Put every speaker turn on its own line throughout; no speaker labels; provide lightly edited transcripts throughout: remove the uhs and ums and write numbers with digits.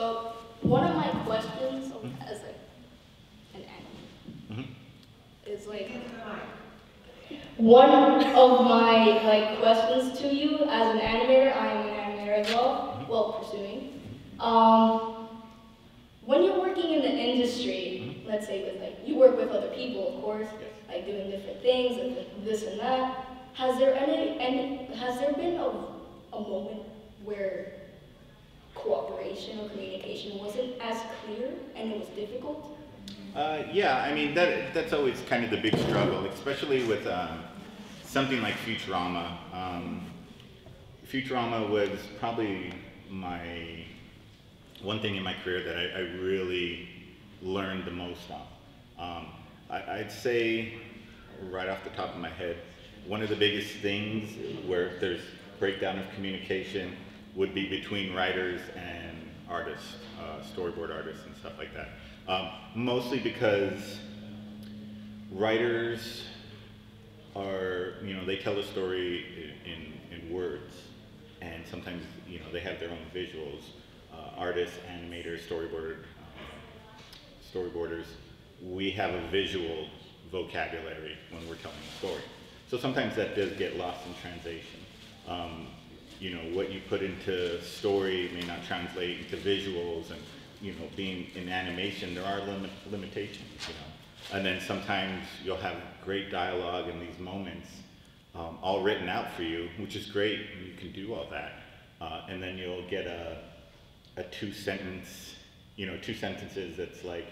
So one of my questions as like an animator is like one of my like questions to you as an animator. I am an animator as well. Well, pursuing. When you're working in the industry, let's say with like you work with other people, of course, like doing different things and this and that. Has there been a moment where cooperation or communication wasn't as clear and it was difficult?
Yeah, I mean that's always kind of the big struggle, especially with something like Futurama. Futurama was probably one thing in my career that I really learned the most on. I'd say, right off the top of my head, one of the biggest things where there's breakdown of communication would be between writers and artists, storyboard artists and stuff like that. Mostly because writers are, they tell a story in words, and sometimes, they have their own visuals. Artists, animators, storyboarders, we have a visual vocabulary when we're telling a story. So sometimes that does get lost in translation. What you put into story may not translate into visuals, and being in animation, there are limitations. And then sometimes you'll have great dialogue in these moments, all written out for you, which is great, and you can do all that. And then you'll get a two sentences that's like,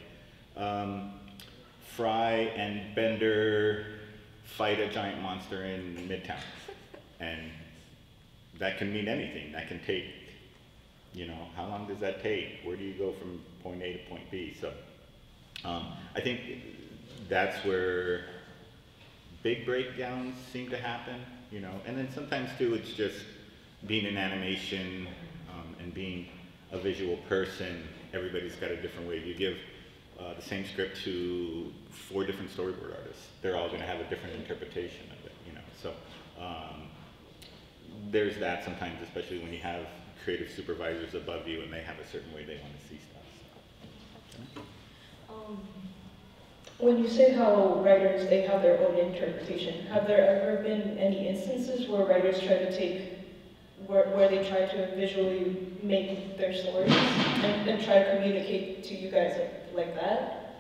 Fry and Bender fight a giant monster in Midtown. And that can mean anything. That can take, how long does that take? Where do you go from point A to point B? So I think that's where big breakdowns seem to happen, and then sometimes too it's just being in animation and being a visual person. Everybody's got a different way. You give the same script to 4 different storyboard artists. They're all going to have a different interpretation of it, So there's that sometimes, especially when you have creative supervisors above you and they have a certain way they want to see stuff. So.
When you say how writers, they have their own interpretation, have there ever been any instances where writers try to take, where they try to visually make their stories and try to communicate to you guys like that?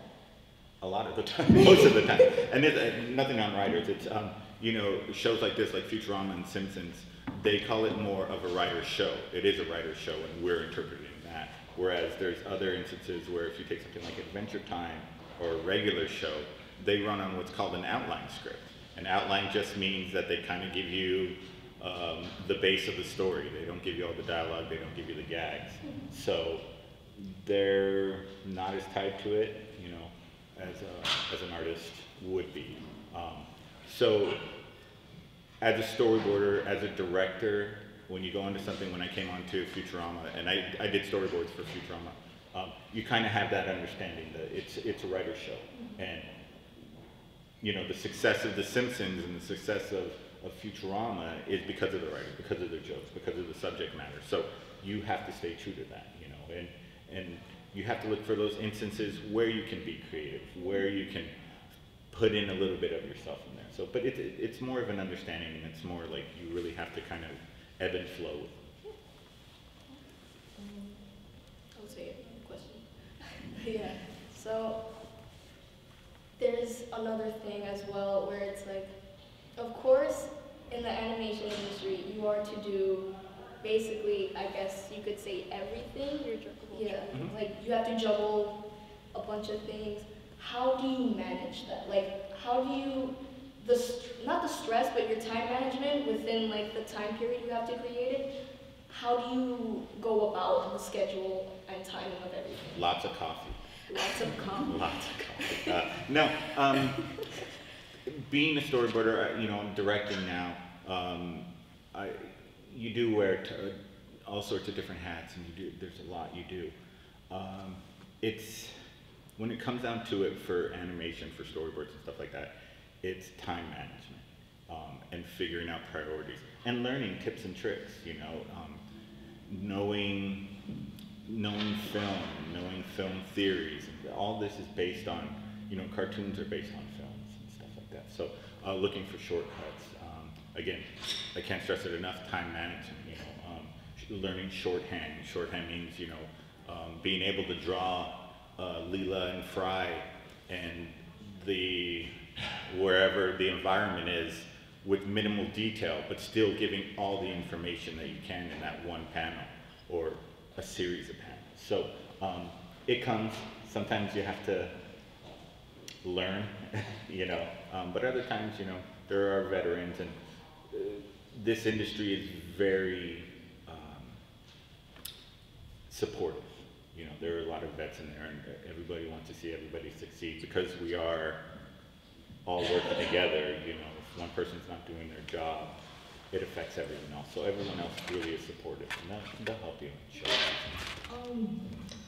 A lot of the time, most of the time. And there's nothing on writers. It's, shows like this, like Futurama and Simpsons, they call it more of a writer's show. It is a writer's show, and we're interpreting that. Whereas there's other instances where if you take something like Adventure Time or a regular show, they run on what's called an outline script. An outline just means that they kind of give you the base of the story. They don't give you all the dialogue, they don't give you the gags. So they're not as tied to it, as an artist would be. So as a storyboarder, as a director, when you go into something, when I came on to Futurama, and I did storyboards for Futurama, you kind of have that understanding that it's a writer's show. And the success of The Simpsons and the success of Futurama is because of the writers, because of their jokes, because of the subject matter. So you have to stay true to that, and you have to look for those instances where you can be creative, where you can put in a little bit of yourself in there. So, but it's more of an understanding, and it's more like you really have to kind of ebb and flow with it.
I would say another question. Yeah. So there's another thing as well where it's like, of course, in the animation industry, you are to do basically, I guess you could say everything.
You're juggling.
Yeah, like you have to juggle a bunch of things. How do you manage that? Like, how do you, not the stress, but your time management within like the time period you have to create it? How do you go about the schedule and timing of everything?
Lots of coffee.
Lots of coffee.
Lots of coffee. No. Being a storyboarder, I'm directing now. You do wear all sorts of different hats, and there's a lot you do. It's, when it comes down to it for animation, for storyboards and stuff like that, it's time management and figuring out priorities and learning tips and tricks. Knowing knowing film theories. All this is based on, cartoons are based on films and stuff like that. So looking for shortcuts. Again, I can't stress it enough, time management, learning shorthand. Shorthand means, being able to draw Leela and Fry and wherever the environment is with minimal detail, but still giving all the information that you can in that one panel or a series of panels. So it comes, sometimes you have to learn, but other times, there are veterans, and this industry is very supportive. There are a lot of vets in there, and everybody wants to see everybody succeed because we are all working together. If one person's not doing their job, it affects everyone else. So everyone else really is supportive, and they'll help you.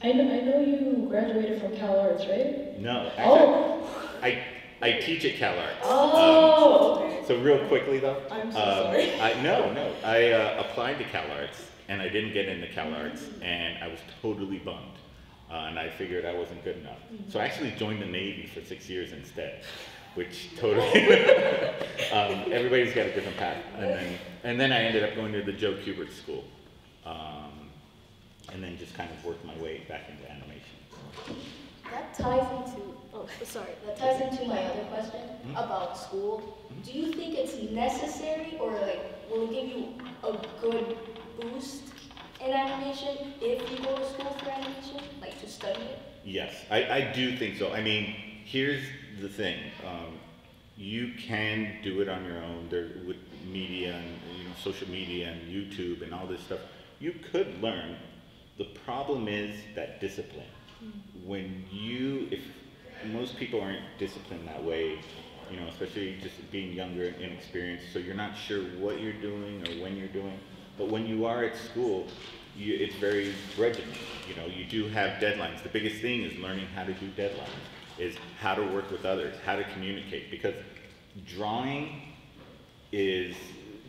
I know you graduated from CalArts, right?
No, actually, I teach at CalArts.
Okay.
So real quickly though,
I'm so sorry.
I applied to CalArts and I didn't get into CalArts, and I was totally bummed. And I figured I wasn't good enough. So I actually joined the Navy for 6 years instead, which totally, everybody's got a different path. And then I ended up going to the Joe Kubert School. And then just kind of worked my way back into animation.
That ties into my other question about school. Do you think it's necessary, or will it give you a good boost in animation if you go to school for animation, to study it?
Yes, I do think so. I mean, here's the thing. You can do it on your own. With media and social media and YouTube and all this stuff, you could learn. The problem is that discipline. If most people aren't disciplined that way, especially just being younger and inexperienced, so you're not sure what you're doing or when you're doing. But when you are at school, it's very regimented. You do have deadlines. The biggest thing is learning how to do deadlines, is how to work with others, how to communicate. Because drawing is,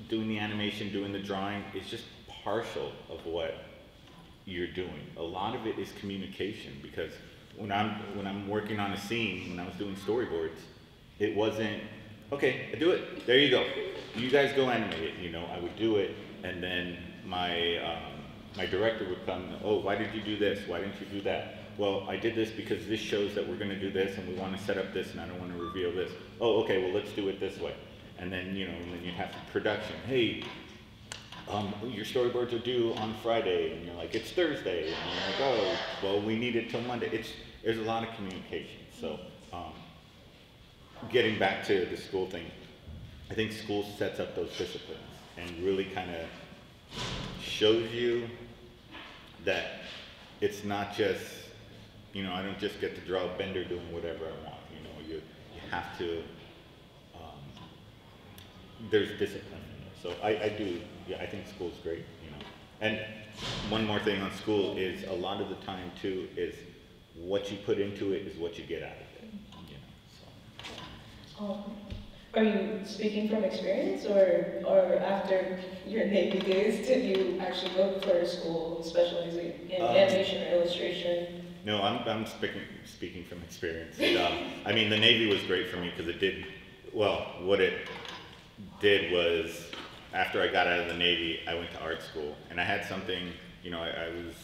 doing the animation, doing the drawing, is just partial of what you're doing. A lot of it is communication, because when I'm working on a scene, when I was doing storyboards, it wasn't, okay, I do it, there you go. You guys go animate it, I would do it, and then my director would come, oh, why did you do this? Why didn't you do that? Well, I did this because this shows that we're gonna do this, and we wanna set up this, and I don't wanna reveal this. Oh, okay, well, let's do it this way. And then, and then you have production. Hey, your storyboards are due on Friday, and you're like, it's Thursday, and you're like, oh, well, we need it till Monday. There's a lot of communication. So, getting back to the school thing, I think school sets up those disciplines and really kind of shows you that it's not just, I don't just get to draw a Bender doing whatever I want. You have to, there's discipline in there. So I do, I think school's great, And one more thing on school is, a lot of the time too, is what you put into it is what you get out of it.
Are you speaking from experience, or after your Navy days, did you actually go for a school specializing in animation or illustration?
No, I'm speaking from experience. I mean, the Navy was great for me because it did, well, what it did was, after I got out of the Navy, I went to art school, and I had something, I was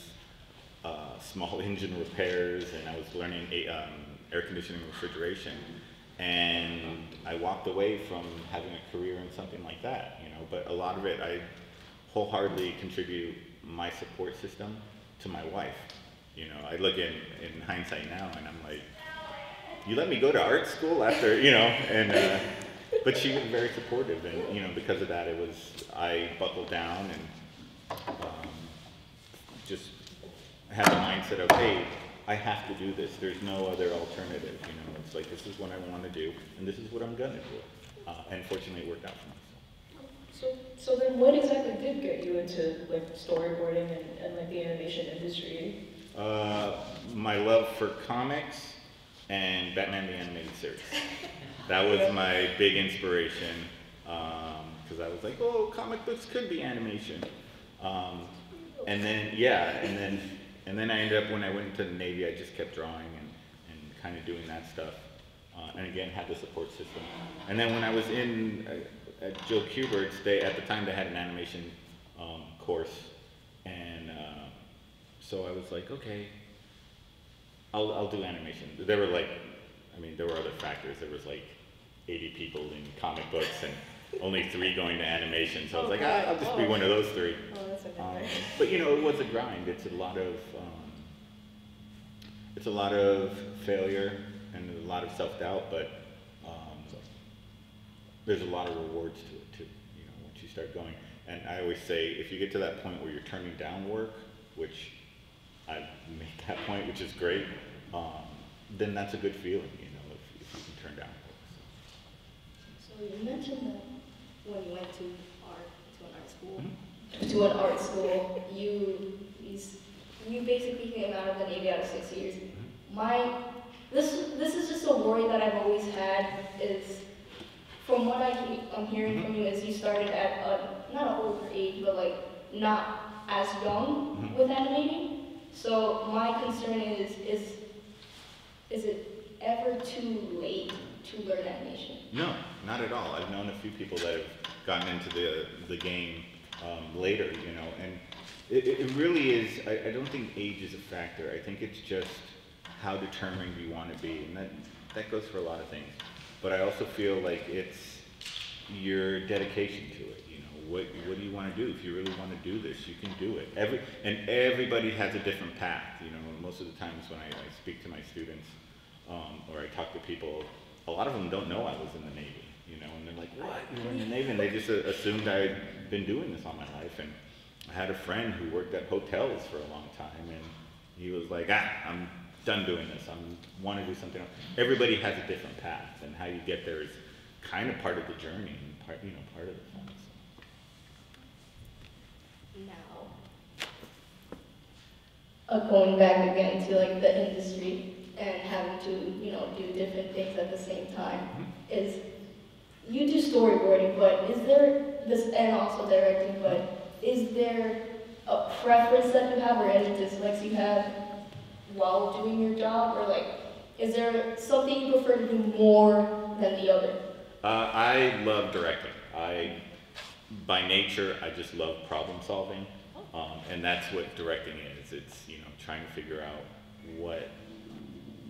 small engine repairs, and I was learning air conditioning and refrigeration, and I walked away from having a career in something like that, but a lot of it, I wholeheartedly contribute my support system to my wife. I look in hindsight now, and I'm like, you let me go to art school after, and but she was very supportive, and because of that, I buckled down and just had the mindset of, hey, I have to do this. There's no other alternative. It's like, this is what I want to do, and this is what I'm gonna do. And fortunately, it worked out for me.
So then, what exactly did get you into storyboarding and the animation industry?
My love for comics and Batman the Animated Series. That was my big inspiration, because I was like, oh, comic books could be animation. And then And then I ended up, when I went into the Navy, I just kept drawing and kind of doing that stuff. And again, had the support system. And then when I was in at Joe Kubert's, at the time they had an animation course. And so I was like, okay, I'll do animation. There were like, I mean, there were other factors. There was like 80 people in comic books and only 3 going to animation. So I was like, I'll just be one of those 3.
Oh, that's okay.
But you know, it was a grind. It's a lot of failure and a lot of self-doubt, but there's a lot of rewards to it too, you know, once you start going. And I always say, if you get to that point where you're turning down work, which I've made that point, which is great, then that's a good feeling, you know, if you can turn down work.
So you mentioned that when you went to an art school, you basically came out of the Navy out of 6 years. This is just a worry that I've always had, is from what I'm hearing from you, is you started at not an older age, but like not as young with animating. So my concern is it ever too late to learn animation?
No, not at all. I've known a few people that have gotten into the game later, you know, and it really is, I don't think age is a factor. I think it's just how determined you want to be, and that goes for a lot of things. But I also feel like it's your dedication to it, you know, what do you want to do? If you really want to do this, you can do it. Everybody has a different path, you know. Most of the times when I speak to my students, or I talk to people, a lot of them don't know I was in the Navy, you know, and they're like, what, you were in the Navy? And they just assumed I'd been doing this all my life. And I had a friend who worked at hotels for a long time, and he was like, I'm done doing this, I want to do something else. Everybody has a different path, and how you get there is kind of part of the journey, and part of the fun.
Now, going back again to like the industry and having to, you know, do different things at the same time, is you do storyboarding, but is there this, and also directing, but is there a preference that you have, or any dislikes you have while doing your job, or like, is there something you prefer to do more than the other?
I love directing. By nature, I just love problem solving, and that's what directing is. It's, you know, trying to figure out what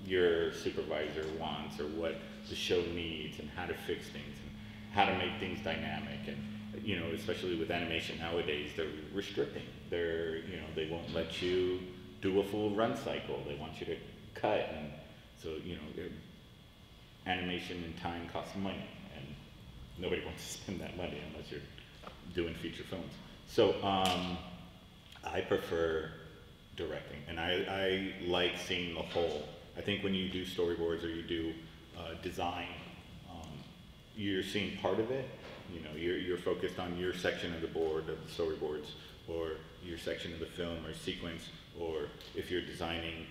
your supervisor wants, or what the show needs, and how to fix things, and how to make things dynamic. And, you know, especially with animation nowadays, they're restricting. You know, they won't let you do a full run cycle. They want you to cut, and so, you know, animation and time costs money, and nobody wants to spend that money unless you're doing feature films. So I prefer directing, and I like seeing the whole. I think when you do storyboards or you do design, you're seeing part of it. You know, you're focused on your section of the board of the storyboards, or your section of the film or sequence, or if you're designing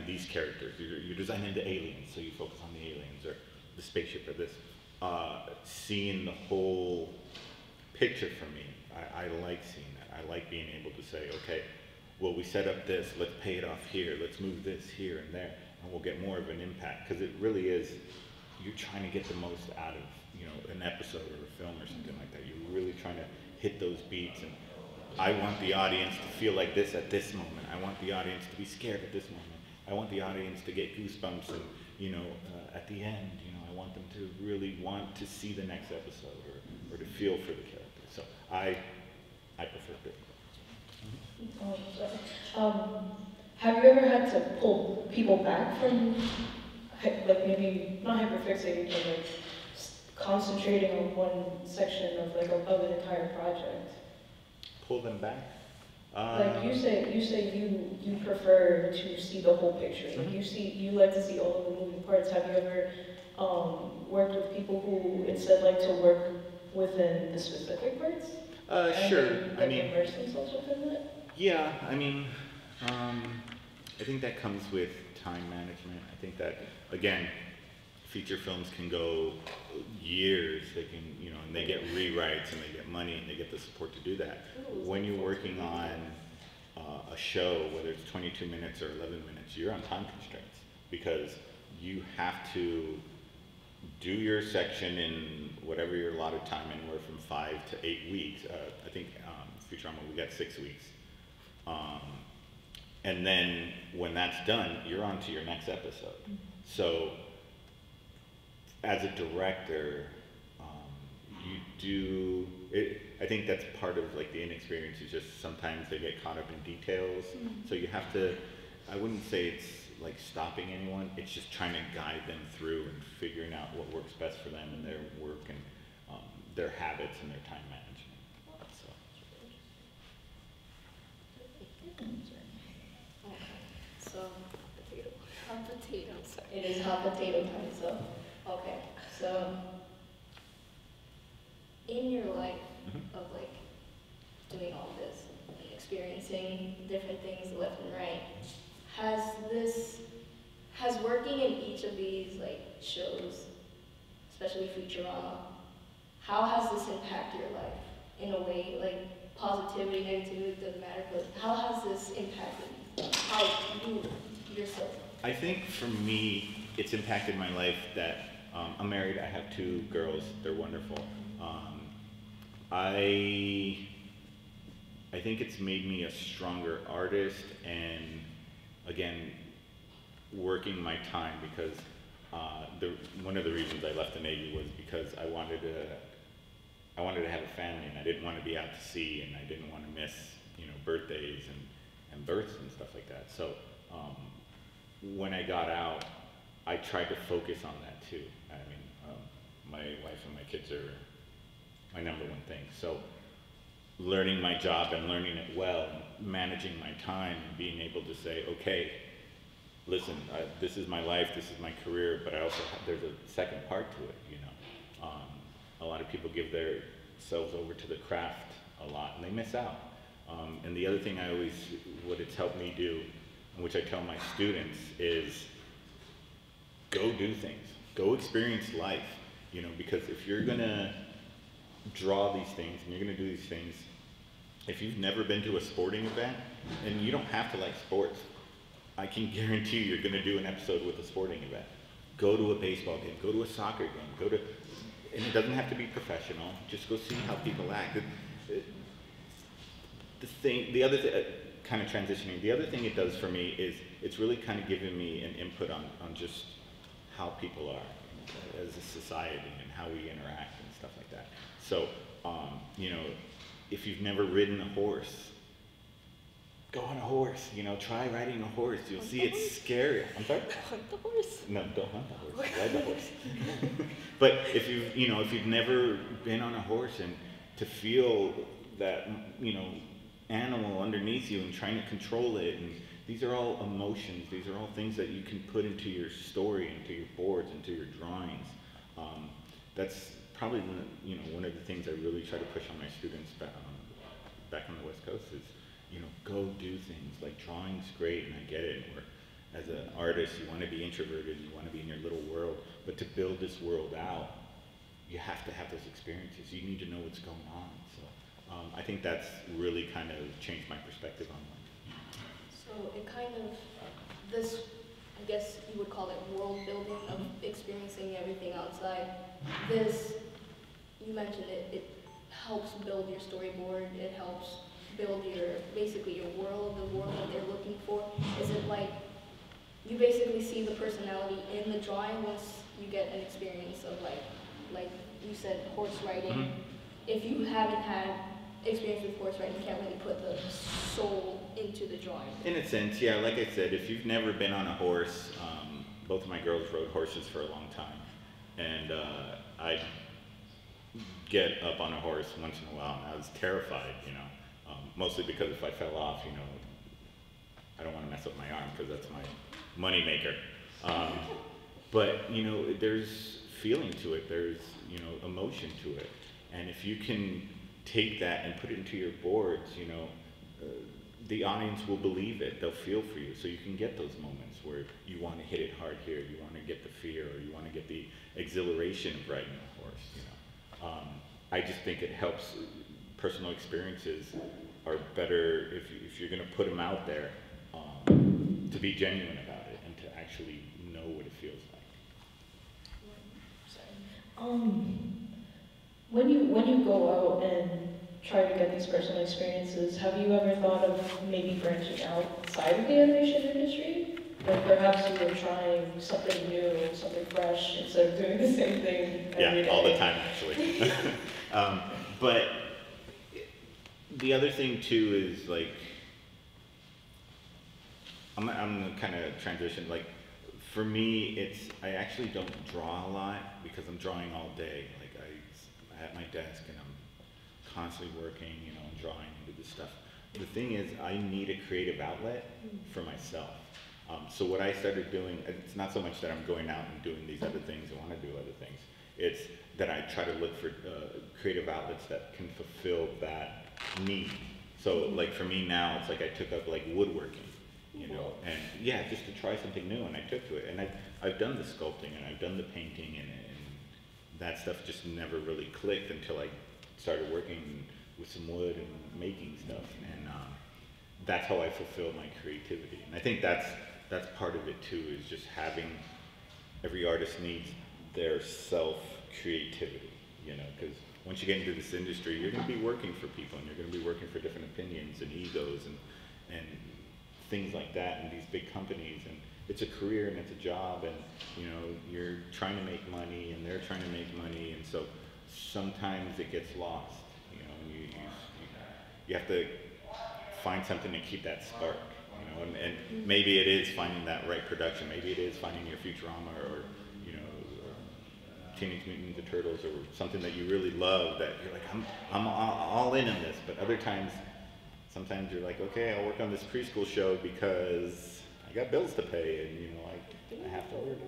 these characters, you're designing the aliens, so you focus on the aliens, or the spaceship, or this. Seeing the whole picture for me, I like seeing that. I like being able to say, okay, well, we set up this, let's pay it off here, let's move this here and there, and we'll get more of an impact, because it really is, you're trying to get the most out of, you know, an episode or a film or something like that. You're really trying to hit those beats, and I want the audience to feel like this at this moment. I want the audience to be scared at this moment. I want the audience to get goosebumps, and, you know, at the end, you know, I want them to really want to see the next episode, or to feel for the character. So I prefer it.
Have you ever had to pull people back from, like, maybe not hyperfixating, but like concentrating on one section of of an entire project?
Pull them back?
Like you say you prefer to see the whole picture. Like you like to see all of the moving parts. Have you ever worked with people who instead like to work within the specific parts?
Sure.
I mean, immerse themselves within that?
Yeah, I mean, I think that comes with time management. I think that, again, feature films can go years. They can, you know, and they get rewrites, and they get money, and they get the support to do that. When you're working on a show, whether it's 22 minutes or 11 minutes, you're on time constraints because you have to do your section in whatever your allotted time, anywhere from 5 to 8 weeks. I think Futurama, we got 6 weeks. And then when that's done, you're on to your next episode. So as a director, you do, I think that's part of like the inexperience, is just sometimes they get caught up in details. So you have to, I wouldn't say it's like stopping anyone, it's just trying to guide them through and figuring out what works best for them and their work and their habits and their time management.
So, hot potato, sorry. It is hot potato time, so, okay. So, in your life of like doing all this, and experiencing different things left and right, has working in each of these like shows, especially Futurama, how has this impacted your life in a way, like positivity, negativity, doesn't matter, but how has this impacted how you yourself?
I think for me, it's impacted my life that I'm married, I have 2 girls, they're wonderful. I think it's made me a stronger artist, and again, working my time, because one of the reasons I left the Navy was because I wanted to have a family, and I didn't want to be out to sea, and I didn't want to miss, you know, birthdays and births and stuff like that. So when I got out, I tried to focus on that too. I mean, my wife and my kids are my #1 thing. So learning my job and learning it well, managing my time, and being able to say, okay, listen, this is my life, this is my career, but I also there's a second part to it, you know. A lot of people give themselves over to the craft a lot, and they miss out. And the other thing what it's helped me do, and which I tell my students, is go do things, go experience life, you know, because if you're gonna draw these things and you're gonna do these things, if you've never been to a sporting event, and you don't have to like sports, I can guarantee you're gonna do an episode with a sporting event. Go to a baseball game, go to a soccer game, and it doesn't have to be professional, just go see how people act. The other thing, kind of transitioning, the other thing it does for me is it's really kind of given me an input on just how people are as a society and how we interact and stuff like that. So, you know, if you've never ridden a horse, go on a horse, you know, try riding a horse. You'll see it's scary. I'm sorry?
Hunt the horse.
No, don't hunt the horse, ride the horse. But if you've never been on a horse, and to feel that, you know, animal underneath you and trying to control it, and these are all emotions, these are all things that you can put into your story, into your boards, into your drawings. That's probably one of the things I really try to push on my students back on the West Coast is, you know, go do things. Like drawing's great, and I get it. Or as an artist, you want to be introverted, you want to be in your little world, but to build this world out, you have to have those experiences. You need to know what's going on. So I think that's really kind of changed my perspective on life.
So it kind of, this, I guess you would call it world building of experiencing everything outside. This, you mentioned it helps build your storyboard, it helps build basically your world, the world that they're looking for. Is it like, you basically see the personality in the drawing once you get an experience of like you said, horse riding. If you haven't had experience with horse riding, you can't really put the soul into the drawing. In
a sense, yeah, like I said, if you've never been on a horse, both of my girls rode horses for a long time, and I'd get up on a horse once in a while, and I was terrified, you know, mostly because if I fell off, you know, I don't want to mess up my arm because that's my money maker. But, you know, there's feeling to it, there's, you know, emotion to it, and if you can take that and put it into your boards, you know, the audience will believe it, they'll feel for you, so you can get those moments where you want to hit it hard here, you want to get the fear, or you want to get the exhilaration of riding a horse, you know. I just think it helps personal experiences are better if you're going to put them out there, to be genuine about it and to actually know what it feels like.
When you go out and try to get these personal experiences, have you ever thought of maybe branching outside of the animation industry? Like perhaps you were trying something new, something fresh, instead of doing the same thing every day?
All the time, actually. But the other thing too is like, I'm gonna kind of transition. Like, for me, I actually don't draw a lot because I'm drawing all day. Like I'm at my desk and I'm constantly working, you know, and drawing into this stuff. The thing is, I need a creative outlet for myself. So what I started doing, it's not so much that I'm going out and doing these other things and want to do other things. It's that I try to look for creative outlets that can fulfill that need. So like for me now, it's like I took up like woodworking, you know, and yeah, just to try something new, and I took to it. And I've done the sculpting and I've done the painting, and that stuff just never really clicked until I started working with some wood and making stuff. And that's how I fulfill my creativity. And I think that's part of it too, is just having, every artist needs their self-creativity, you know, because once you get into this industry, you're going to be working for people, and you're going to be working for different opinions and egos and things like that, and these big companies, and it's a career and it's a job, and you know, you're trying to make money and they're trying to make money, and so sometimes it gets lost, you know, and you have to find something to keep that spark. You know, and maybe it is finding that right production. Maybe it is finding your Futurama or you know, Teenage Mutant Ninja Turtles or something that you really love. That you're like, I'm all in on this. But other times, sometimes you're like, okay, I'll work on this preschool show because I got bills to pay, and you know, I have to work.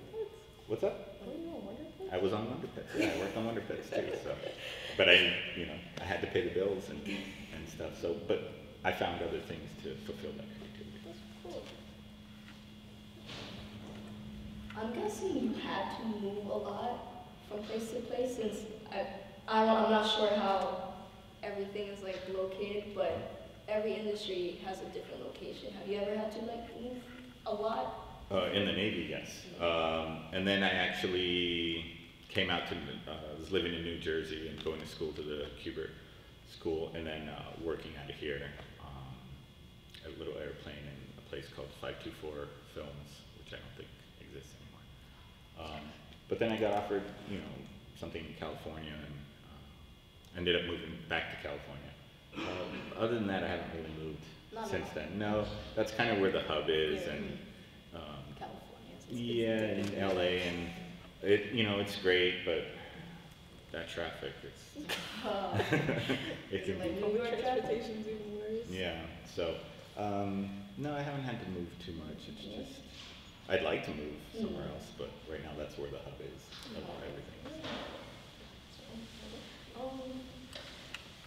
What's up? I was on Wonder Pets. Yeah, I worked on Wonder Pets too. So, but I had to pay the bills and stuff. So, but I found other things to fulfill that creativity.
I'm guessing you had to move a lot from place to place, since I'm not sure how everything is like located, but every industry has a different location. Have you ever had to like move a lot?
In the Navy, yes. And then I actually came out to, was living in New Jersey and going to school to the Cuba school, and then working out of here at a little airplane in a place called 524 Films, which I don't think exists anymore. But then I got offered, you know, something in California, and ended up moving back to California. Other than that, I haven't really moved since then. No, that's kind of where the hub is, and
California.
Yeah, in LA, and it, you know, it's great, but that traffic, it's it can
like
be.
New York
Transportation's even worse.
Yeah, so no, I haven't had to move too much. It's just I'd like to move somewhere else, but right now that's where the hub is of everything.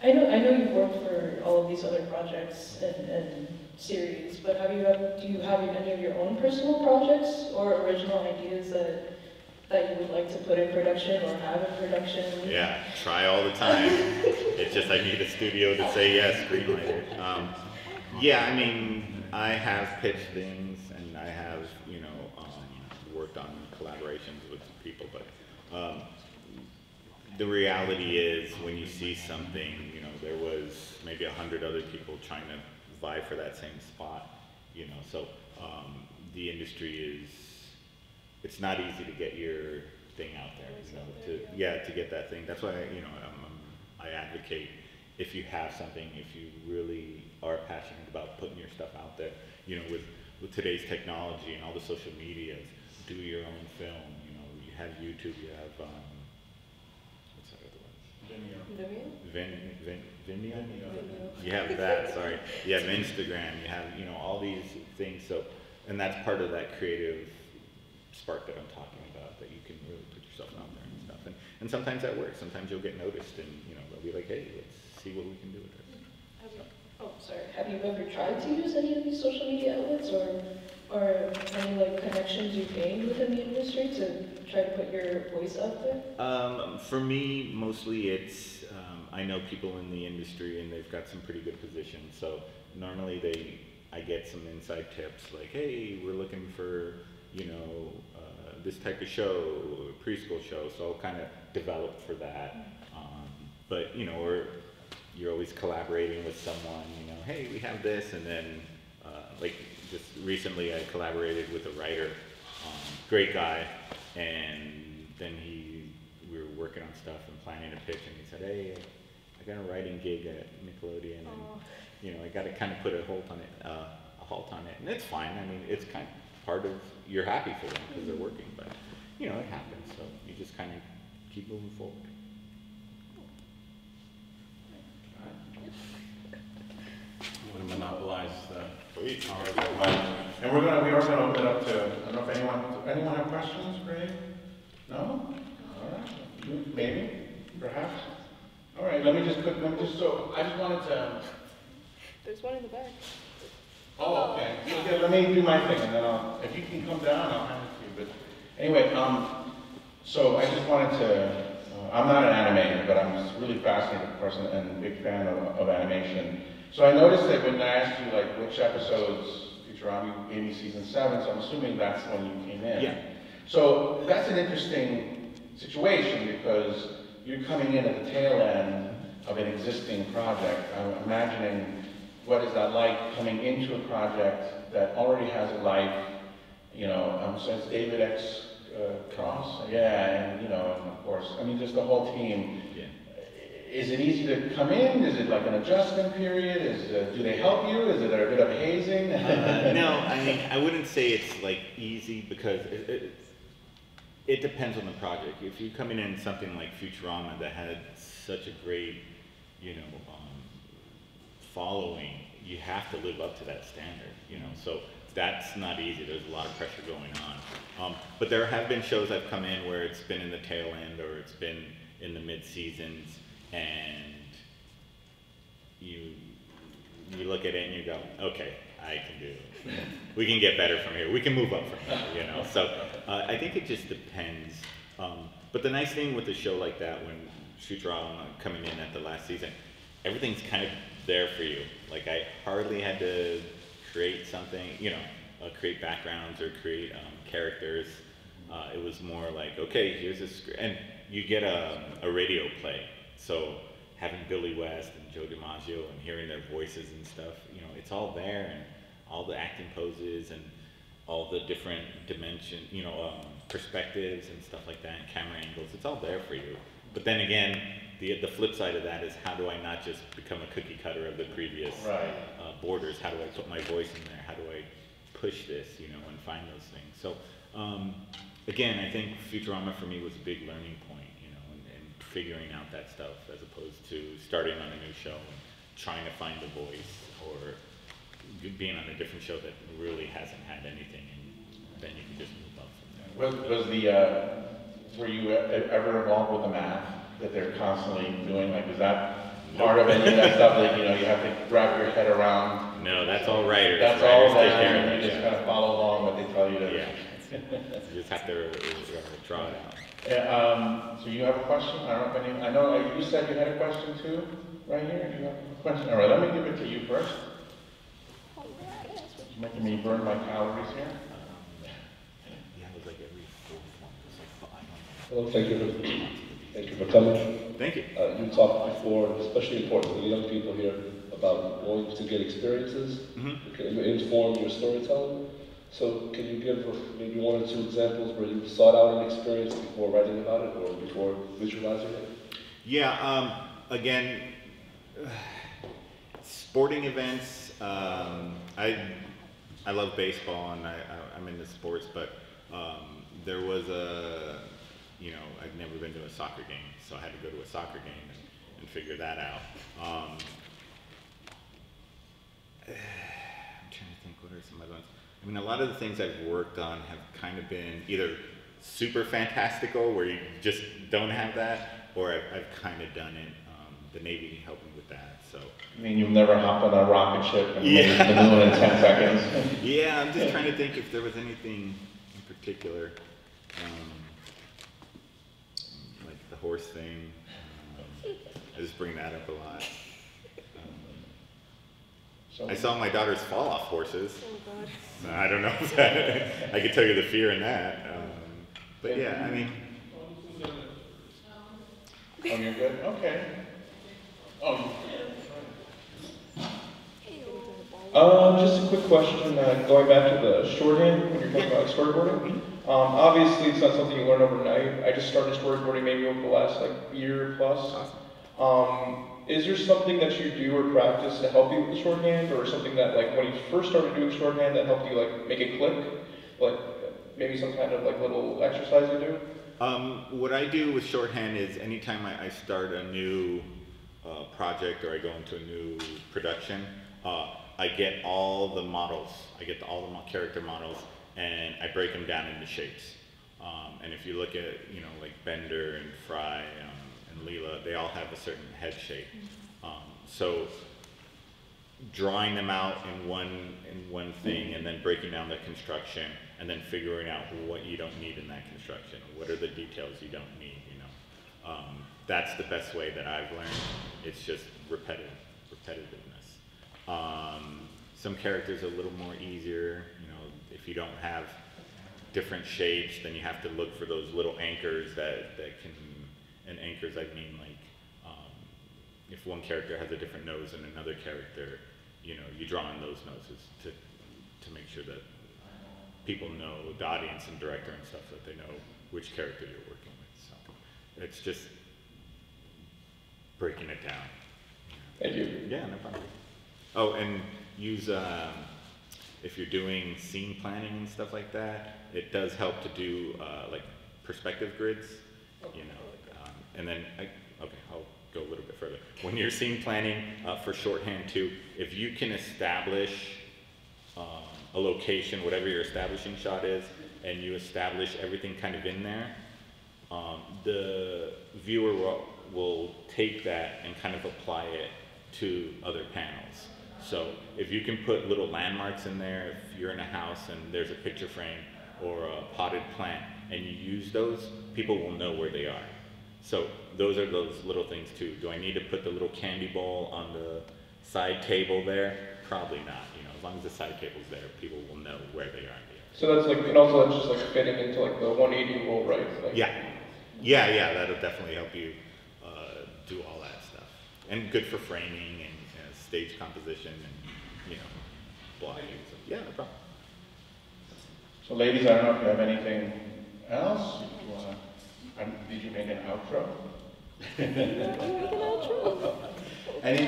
I know you've worked for all of these other projects and series, but do you have any of your own personal projects or original ideas that you would like to put in production or have in production?
Yeah, try all the time. It's just I need a studio to say yes, greenlight it. Yeah, I mean, I have pitched things, and I have, you know, worked on collaborations with people, but the reality is when you see something, you know, there was maybe 100 other people trying to vie for that same spot, you know, so the industry is, it's not easy to get your thing out there, you know, to get that thing. That's why, you know, I advocate, if you have something, if you really are passionate about putting your stuff out there, you know, with today's technology and all the social medias, do your own film, you know, you have YouTube, you have, what's that other one? Vimeo? You have that, sorry. You have Instagram, you have, you know, all these things, so, and that's part of that creative spark that I'm talking about, that you can really put yourself out there and stuff. And sometimes that works. Sometimes you'll get noticed, and you know, they'll be like, hey, let's see what we can do with this.
Have you ever tried to use any of these social media outlets or any like connections you've gained within the industry to try to put your voice out there?
For me, mostly it's I know people in the industry and they've got some pretty good positions. So normally I get some inside tips like, hey, we're looking for, you know, this type of show, preschool show. So I'll kind of develop for that. But you know, you're always collaborating with someone, you know, hey, we have this, and then like just recently I collaborated with a writer, great guy, and then we were working on stuff and planning a pitch, and he said, hey, I got a writing gig at Nickelodeon, and you know, I got to kind of put a halt on it, and it's fine. I mean, it's kind of part of, you're happy for them because they're working, but you know, it happens, so you just kind of keep moving forward.
I'm going to monopolize the hour of your life. And we are going to open it up to, I don't know if anyone have questions for Abe? No? All right. You, maybe? Perhaps? All right, so I just wanted to.
There's one in the back.
Oh, okay. So, yeah, let me do my thing, and then if you can come down, I'll hand it to you. But anyway, so I just wanted to, I'm not an animator, but I'm just really fascinated person and big fan of animation. So I noticed that when I asked you like which episodes Futurama, you gave me season 7, so I'm assuming that's when you came in.
Yeah.
So that's an interesting situation because you're coming in at the tail end of an existing project. I'm imagining what is that like coming into a project that already has a life, you know, so it's David X. Cross. Yeah, and you know, and of course, I mean, just the whole team.
Yeah.
Is it easy to come in? Is it like an adjustment period? Do they help you? Is it a bit of hazing?
No, I mean, I wouldn't say it's like easy because it depends on the project. If you're coming in something like Futurama that had such a great, you know, following, you have to live up to that standard, you know, so that's not easy. There's a lot of pressure going on. But there have been shows I've come in where it's been in the tail end or it's been in the mid-seasons, and you look at it and you go, okay, I can do it. We can get better from here. We can move up from here, you know. So I think it just depends. But the nice thing with a show like that, when Futurama coming in at the last season, everything's kind of there for you. Like I hardly had to create something, you know, create backgrounds or create characters. It was more like, okay, here's a script, and you get a radio play. So having Billy West and Joe DiMaggio and hearing their voices and stuff, you know, it's all there, and all the acting poses and all the different dimension, you know, perspectives and stuff like that, and camera angles. It's all there for you. But then again, the flip side of that is how do I not just become a cookie cutter of the previous borders? How do I put my voice in there? How do I push this, you know, and find those things? So again, I think Futurama for me was a big learning point, you know, and figuring out that stuff as opposed to starting on a new show and trying to find a voice, or being on a different show that really hasn't had anything, and then you can just move up from there.
Were you ever involved with the math that they're constantly doing? Like, is that part of any of that stuff that, you know, you have to wrap your head around?
No, that's all writers.
That's
writers
all
take
that,
care of
and you
that,
just kind of follow along what they tell you to.
Yeah. You just have to draw it out.
Yeah, so you have a question? I don't know if I know you said you had a question too, right here. You have a question? All right, let me give it to you first. Making me burn my calories here.
Yeah, it was like every 4 months.
Well, thank you for coming.
Thank you.
You talked before, especially important to the young people here, about going to get experiences that can inform your storytelling. So can you give maybe 1 or 2 examples where you sought out an experience before writing about it or before visualizing it?
Yeah, again, sporting events, I love baseball and I'm into sports, but there was you know, I'd never been to a soccer game, so I had to go to a soccer game and figure that out. I'm trying to think, what are some other ones? I mean, a lot of the things I've worked on have kind of been either super fantastical, where you just don't have that, or I've kind of done it. The Navy helped me with that, so.
I mean, you've never hopped on a rocket ship and made the moon in 10 seconds.
Yeah, I'm just trying to think if there was anything in particular. Like the horse thing. just bring that up a lot.
So
I saw my daughters fall off horses.
Oh God.
So I don't know if that, I can tell you the fear in that. But yeah, I mean.
Oh, you're good? Okay. Oh,
just a quick question, going back to the shorthand, when you're talking about storyboarding. Obviously, it's not something you learn overnight. I just started storyboarding maybe over the last year plus. Is there something that you do or practice to help you with the shorthand, or something that when you first started doing shorthand that helped you make it click? Maybe some kind of little exercise you do?
What I do with shorthand is anytime I start a new project or I go into a new production, I get all the models, I get all the character models, and I break them down into shapes. And if you look at, like Bender and Fry and Leela, they all have a certain head shape. So drawing them out in one thing and then breaking down the construction and then figuring out what you don't need in that construction, what are the details you don't need, that's the best way that I've learned. It's just repetitiveness. Some characters are a little more easier, if you don't have different shapes, then you have to look for those little anchors that can, and anchors I mean if one character has a different nose than another character, you draw on those noses to make sure that people know, the audience and director and stuff, that they know which character you're working with. So it's just breaking it down.
Thank you.
Yeah, no problem. Oh, and use, if you're doing scene planning and stuff like that, it does help to do perspective grids, and then, okay, I'll go a little bit further. When you're scene planning for shorthand too, if you can establish a location, whatever your establishing shot is, and you establish everything kind of in there, the viewer will take that and kind of apply it to other panels. So if you can put little landmarks in there, if you're in a house and there's a picture frame or a potted plant, and you use those, people will know where they are. So those are those little things too. Do I need to put the little candy bowl on the side table there? Probably not. As long as the side table's there, people will know where they are.
So that's and also that's just fitting into the 180 rule, right?
Yeah, that'll definitely help you do all that stuff. And good for framing and stage composition and, blocking. So, yeah, no problem.
so ladies, I don't know if you have anything else. Did you make an outro?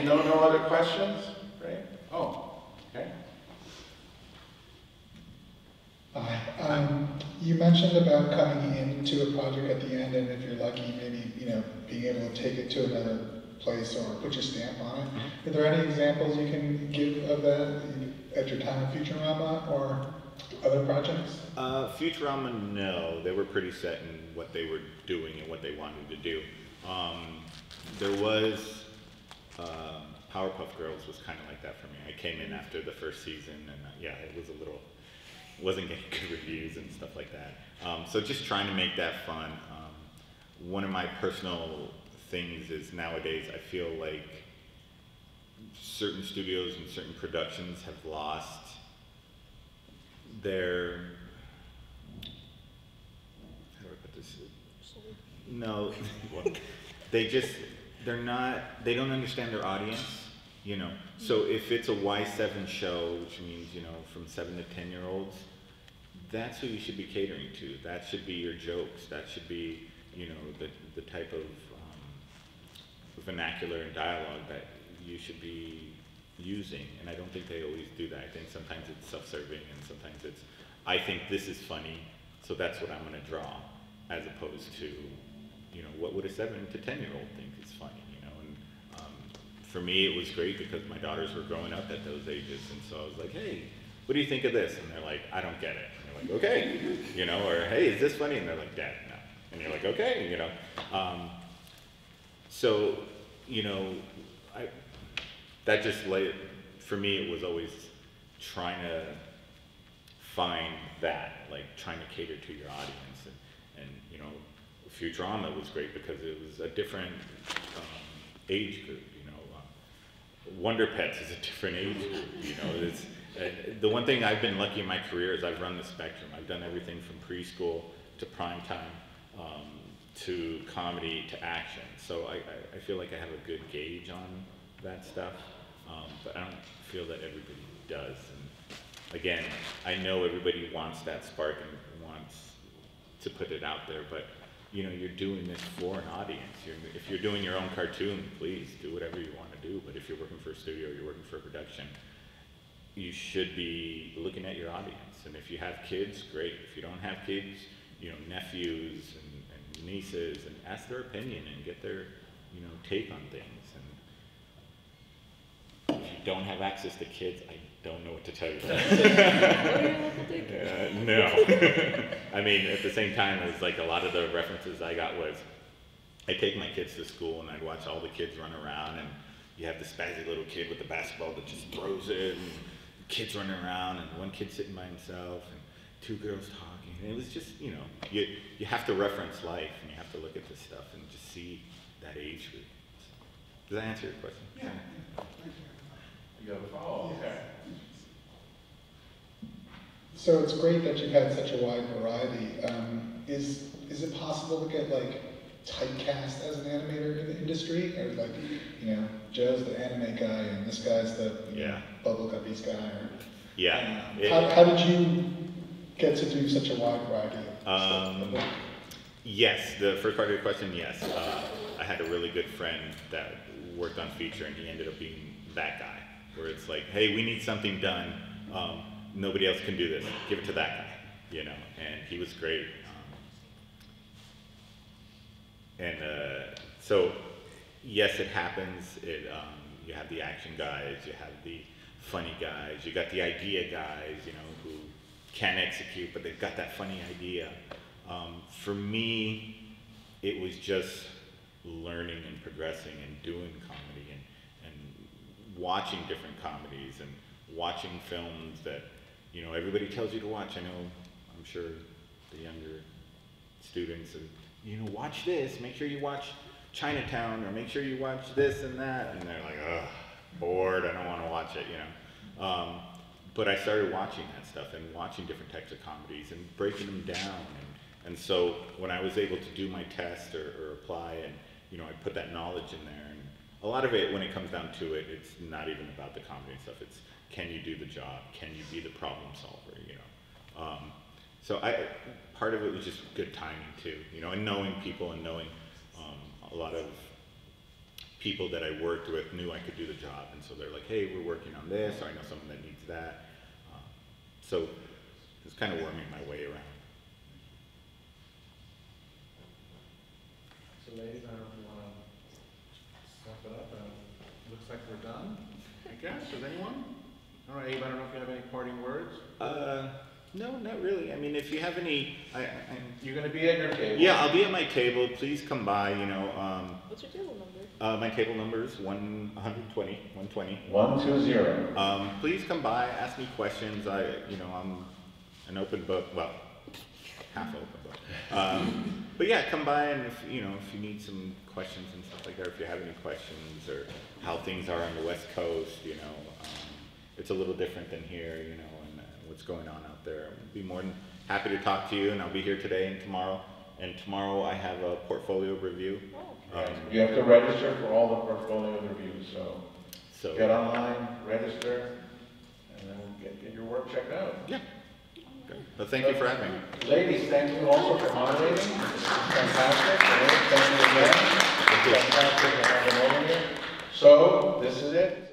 No other questions? Great. Oh, okay.
You mentioned about coming into a project at the end, and if you're lucky, maybe being able to take it to another place or put your stamp on it. Are there any examples you can give of that at your time at Futurama or other projects?
Futurama, no. They were pretty set in what they were doing and what they wanted to do. There was Powerpuff Girls was kind of like that for me. I came in after the first season, and yeah, it was wasn't getting good reviews and stuff like that. So just trying to make that fun. One of my personal things is nowadays I feel like certain studios and certain productions have lost their, how do I put this? No, they don't understand their audience, So if it's a Y7 show, which means, from 7 to 10-year-olds, that's who you should be catering to. That should be your jokes. That should be, the type of vernacular and dialogue that you should be using. And I don't think they always do that. I think sometimes it's self-serving, and sometimes it's, I think this is funny, so that's what I'm going to draw, as opposed to, what would a 7 to 10-year-old think is funny, And for me, it was great because my daughters were growing up at those ages, and so I was like, hey, what do you think of this? And they're like, I don't get it. And you're like, okay, or hey, is this funny? And they're like, Dad, no. And you're like, okay, So, that just for me, it was always trying to find that, trying to cater to your audience. And Futurama was great because it was a different age group. Wonder Pets is a different age group. It's, the one thing I've been lucky in my career is I've run the spectrum. I've done everything from preschool to prime time, to comedy to action. So I feel like I have a good gauge on that stuff, but I don't feel that everybody does. And again, I know everybody wants that spark and wants to put it out there, but you're doing this for an audience. If you're doing your own cartoon, please do whatever you want to do, but if you're working for a studio, you're working for a production, you should be looking at your audience. And if you have kids, great. If you don't have kids, nephews and nieces, and ask their opinion and get their, take on things. And if you don't have access to kids, I don't know what to tell you. No. I mean, at the same time, it's like a lot of the references I got was, I take my kids to school and I'd watch all the kids run around, and you have the spazzy little kid with the basketball that just throws it, and kids running around, and one kid sitting by himself, and two girls talking. And it was just, you have to reference life, and you have to look at this stuff and just see that age group. Does that answer your question?
Yeah. You have a follow-up? Okay.
So it's great that you've had such a wide variety. Is it possible to get typecast as an animator in the industry, or Joe's the anime guy and this guy's the Bubble Guppies guy? Or, how did you get to do such a wide variety of stuff?
Yes, the first part of your question, yes. I had a really good friend that worked on feature, and he ended up being that guy, where it's like, hey, we need something done. Nobody else can do this. Give it to that guy, and he was great. So, yes, it happens. You have the action guys, you have the funny guys, you got the idea guys, who can't execute, but they've got that funny idea. For me, it was just learning and progressing and doing comedy and watching different comedies and watching films that, everybody tells you to watch. I'm sure the younger students are, watch this, make sure you watch Chinatown, or make sure you watch this and that, and they're like, ugh, bored, I don't want to watch it, But I started watching that stuff and watching different types of comedies and breaking them down, and so when I was able to do my test or apply, and I put that knowledge in there, and a lot of it, when it comes down to it, it's not even about the comedy and stuff, it's can you do the job, can you be the problem solver, So part of it was just good timing too, and knowing people and knowing a lot of people that I worked with knew I could do the job, and so they're like, hey, we're working on this, or I know someone that needs that. So it's kind of worming my way around.
So ladies, I don't know if you want to wrap it up. Looks like we're done, I guess. Does anyone? All right, Abe, I don't know if you have any parting words.
No, not really. I mean, if you have any,
You're going to be at your table.
Yeah, I'll be at my table. Please come by.
What's your table number?
My table number is 120.
120.
Please come by. Ask me questions. I'm an open book. Well, half open book. But yeah, come by, and if you need some questions and stuff like that, or if you have any questions or how things are on the West Coast, it's a little different than here, and what's going on out there. I'd be more than happy to talk to you, and I'll be here today and tomorrow. And tomorrow I have a portfolio review.
You have to register for all the portfolio reviews, so get online, register, and then get your work checked out.
Yeah. Okay. Well, thank you for having me.
Ladies, thank you also for moderating. This is fantastic. Thank you again. It's fantastic to have them over here. So, this is it.